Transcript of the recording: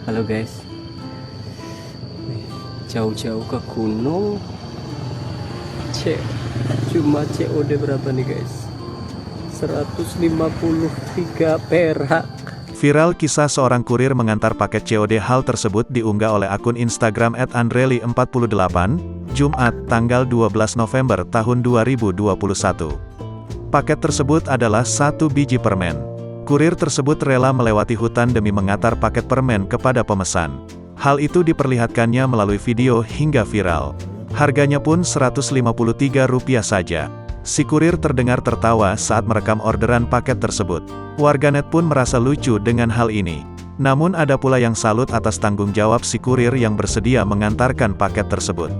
Halo guys, jauh-jauh ke gunung. Cuma COD berapa nih guys? 153 perak. Viral kisah seorang kurir mengantar paket COD. Hal tersebut diunggah oleh akun Instagram @andreli48, Jumat, tanggal 12 November tahun 2021. Paket tersebut adalah 1 biji permen. Kurir tersebut rela melewati hutan demi mengantar paket permen kepada pemesan. Hal itu diperlihatkannya melalui video hingga viral. Harganya pun Rp153 saja. Si kurir terdengar tertawa saat merekam orderan paket tersebut. Warganet pun merasa lucu dengan hal ini. Namun ada pula yang salut atas tanggung jawab si kurir yang bersedia mengantarkan paket tersebut.